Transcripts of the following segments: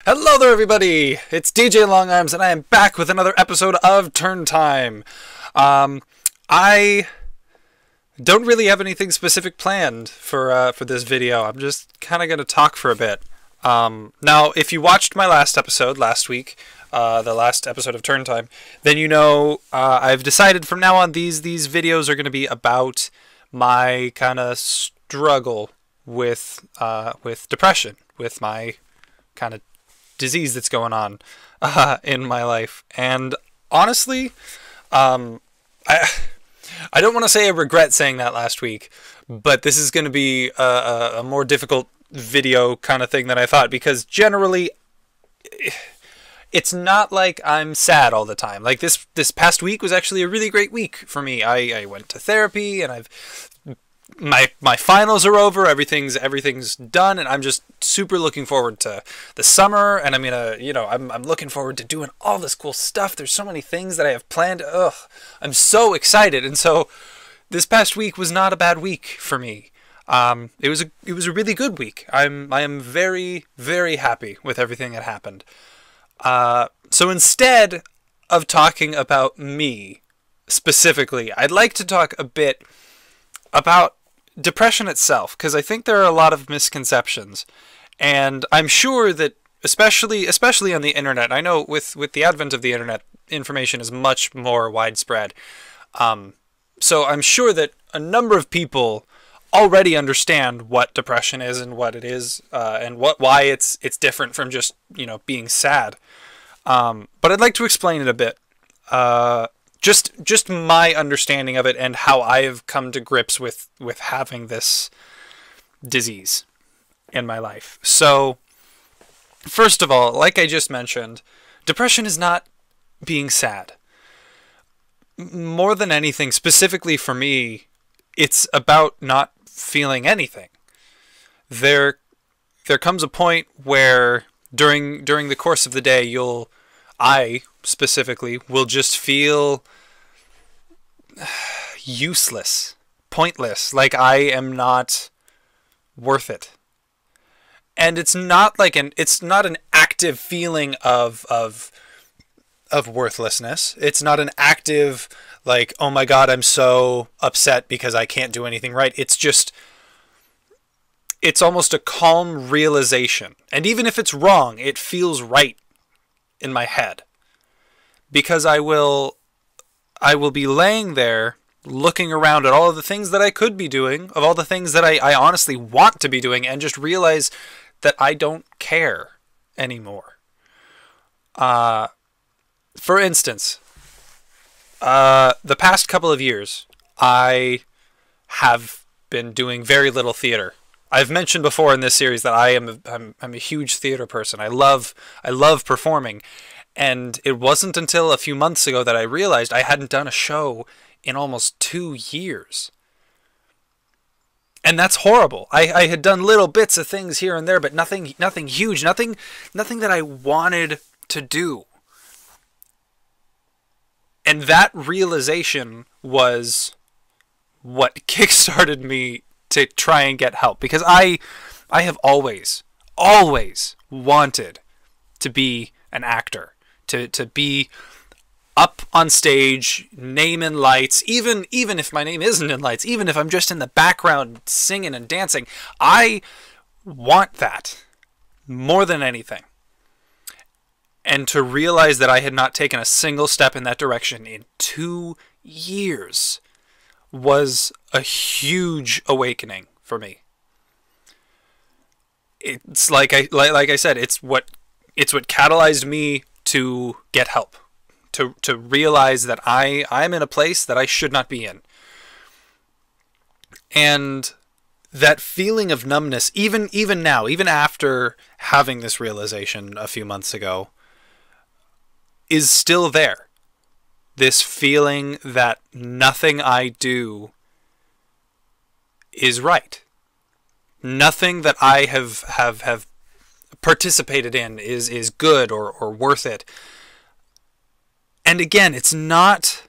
Hello there, everybody! It's DJ Longarms, and I am back with another episode of TurnTime. I don't really have anything specific planned for this video. I'm just kind of going to talk for a bit. Now, if you watched my last episode last week, the last episode of TurnTime, then you know I've decided from now on these videos are going to be about my kind of struggle with depression, with my kind of disease that's going on in my life. And honestly, I don't want to say I regret saying that last week, but this is going to be a more difficult video kind of thing than I thought, because generally it's not like I'm sad all the time. Like this past week was actually a really great week for me. I went to therapy, and I've my finals are over, everything's done, and I'm just super looking forward to the summer. And I'm gonna, I'm looking forward to doing all this cool stuff. There's so many things that I have planned. I'm so excited. And so this past week was not a bad week for me. It was a really good week. I am very, very happy with everything that happened. So instead of talking about me specifically, I'd like to talk a bit about depression itself, because I think there are a lot of misconceptions, and I'm sure that especially on the internet, I know with the advent of the internet, information is much more widespread. So I'm sure that a number of people already understand what depression is and what it is, and why it's different from just being sad. But I'd like to explain it a bit. Just my understanding of it and how I have come to grips with having this disease in my life. So, first of all, like I just mentioned, depression is not being sad. More than anything, specifically for me, it's about not feeling anything. There comes a point where during the course of the day, I specifically will just feel useless, pointless, like I am not worth it. And it's not an active feeling of worthlessness. It's not an active like, oh my god, I'm so upset because I can't do anything right. It's almost a calm realization. And even if it's wrong, it feels right in my head. Because I will be laying there looking around at all of the things that I could be doing, of all the things that I honestly want to be doing, and just realize that I don't care anymore. For instance, the past couple of years, I have been doing very little theater. I've mentioned before in this series that I'm a huge theater person. I love performing. And it wasn't until a few months ago that I realized I hadn't done a show in almost 2 years. And that's horrible. I had done little bits of things here and there, but nothing huge, nothing that I wanted to do. And that realization was what kickstarted me to try and get help, because I have always wanted to be an actor. To be up on stage, name in lights, even if my name isn't in lights, even if I'm just in the background singing and dancing, I want that more than anything. And to realize that I had not taken a single step in that direction in 2 years was a huge awakening for me. It's like I said, it's what catalyzed me to get help, to realize that I'm in a place that I should not be in. And that feeling of numbness, even now, even after having this realization a few months ago, is still there. This feeling that nothing I do is right. Nothing that I have participated in is good or worth it. And again, it's not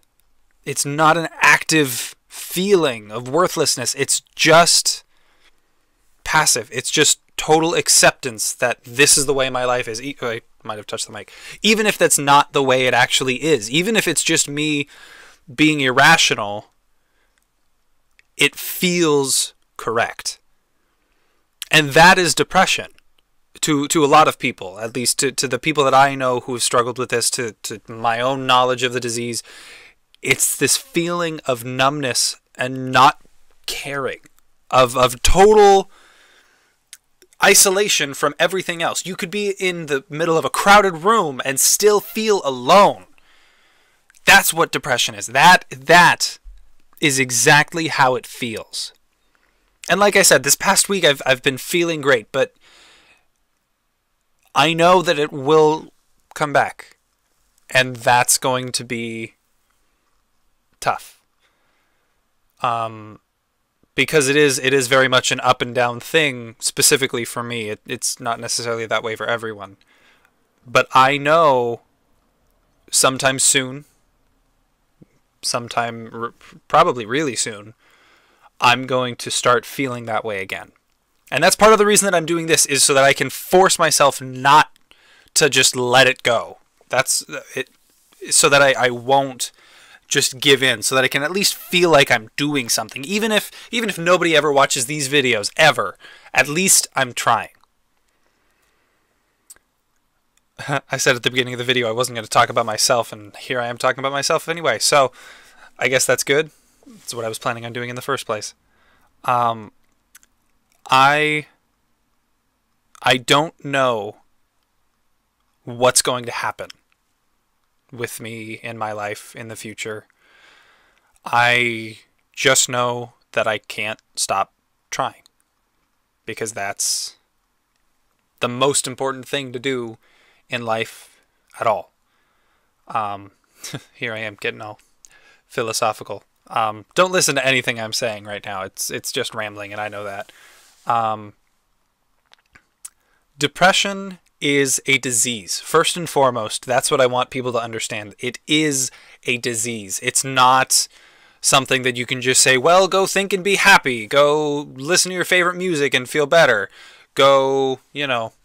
an active feeling of worthlessness. It's just passive. It's just total acceptance that this is the way my life is. I might have touched the mic. Even if that's not the way it actually is, even if it's just me being irrational, it feels correct. And that is depression to a lot of people, at least to the people that I know who have struggled with this, to my own knowledge of the disease. It's this feeling of numbness and not caring, of total isolation from everything else. You could be in the middle of a crowded room and still feel alone. That's what depression is. That is exactly how it feels. And like I said, this past week I've been feeling great, but I know that it will come back. And that's going to be tough. Because it is very much an up and down thing, specifically for me. It's not necessarily that way for everyone. But I know sometime soon, probably really soon, I'm going to start feeling that way again. And that's part of the reason that I'm doing this, is so that I can force myself not to just let it go. That's it, so that I won't just give in, so that I can at least feel like I'm doing something. Even if nobody ever watches these videos, ever, at least I'm trying. I said at the beginning of the video I wasn't going to talk about myself, and here I am talking about myself anyway. So I guess that's good. That's what I was planning on doing in the first place. I don't know what's going to happen with me in my life in the future. I just know that I can't stop trying, because that's the most important thing to do in life at all. Here I am getting all philosophical. Don't listen to anything I'm saying right now. It's just rambling, and I know that. Depression is a disease. First and foremost, that's what I want people to understand. It is a disease. It's not something that you can just say, well, go think and be happy. Go listen to your favorite music and feel better. Go,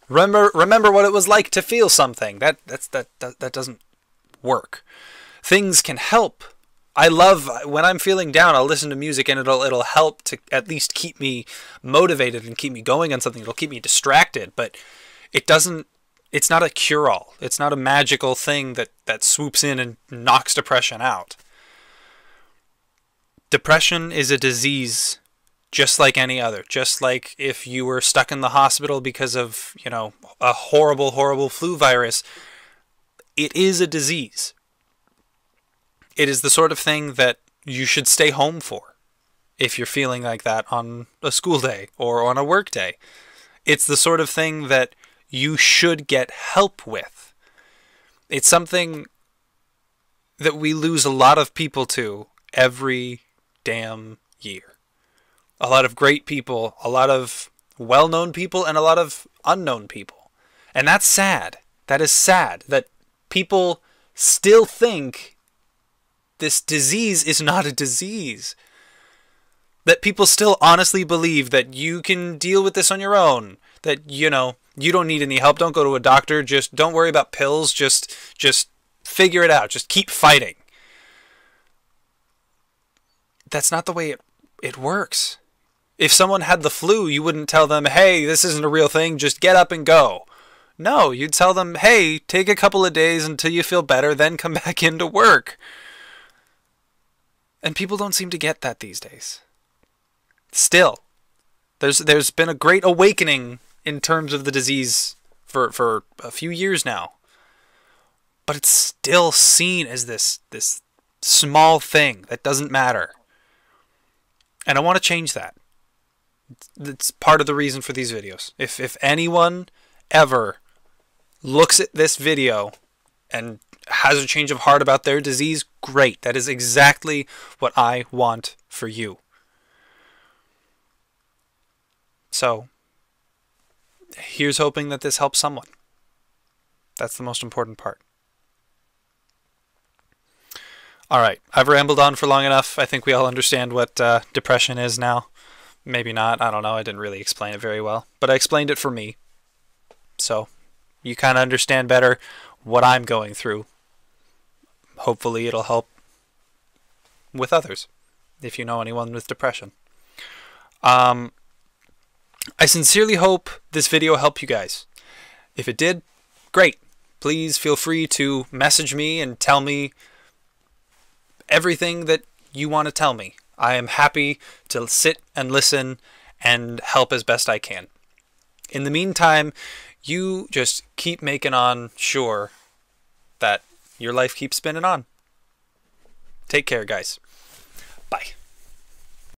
remember what it was like to feel something. That doesn't work. Things can help. I love when I'm feeling down, I'll listen to music and it'll help to at least keep me motivated and keep me going on something. It'll keep me distracted, but it's not a cure-all. It's not a magical thing that swoops in and knocks depression out. Depression is a disease just like any other. Just like if you were stuck in the hospital because of, a horrible, horrible flu virus, it is a disease. It is the sort of thing that you should stay home for if you're feeling like that on a school day or on a work day. It's the sort of thing that you should get help with. It's something that we lose a lot of people to every damn year. A lot of great people, a lot of well-known people, and a lot of unknown people. And that's sad. That is sad that people still think this disease is not a disease. That people still honestly believe that you can deal with this on your own. That, you don't need any help. Don't go to a doctor. Just don't worry about pills. Just figure it out. Just keep fighting. That's not the way it works. If someone had the flu, you wouldn't tell them, hey, this isn't a real thing. Just get up and go. No, you'd tell them, hey, take a couple of days until you feel better, then come back into work. And people don't seem to get that these days. Still, there's been a great awakening in terms of the disease for a few years now. But it's still seen as this small thing that doesn't matter. And I want to change that. That's part of the reason for these videos. If anyone ever looks at this video and has a change of heart about their disease, great. That is exactly what I want for you. So, here's hoping that this helps someone. That's the most important part. Alright, I've rambled on for long enough. I think we all understand what depression is now. Maybe not. I don't know. I didn't really explain it very well. But I explained it for me. So you kind of understand better what I'm going through. Hopefully it'll help with others, if you know anyone with depression. I sincerely hope this video helped you guys. If it did, great. Please feel free to message me and tell me everything that you want to tell me. I am happy to sit and listen and help as best I can. In the meantime, you just keep making on sure that your life keeps spinning on. Take care, guys. Bye.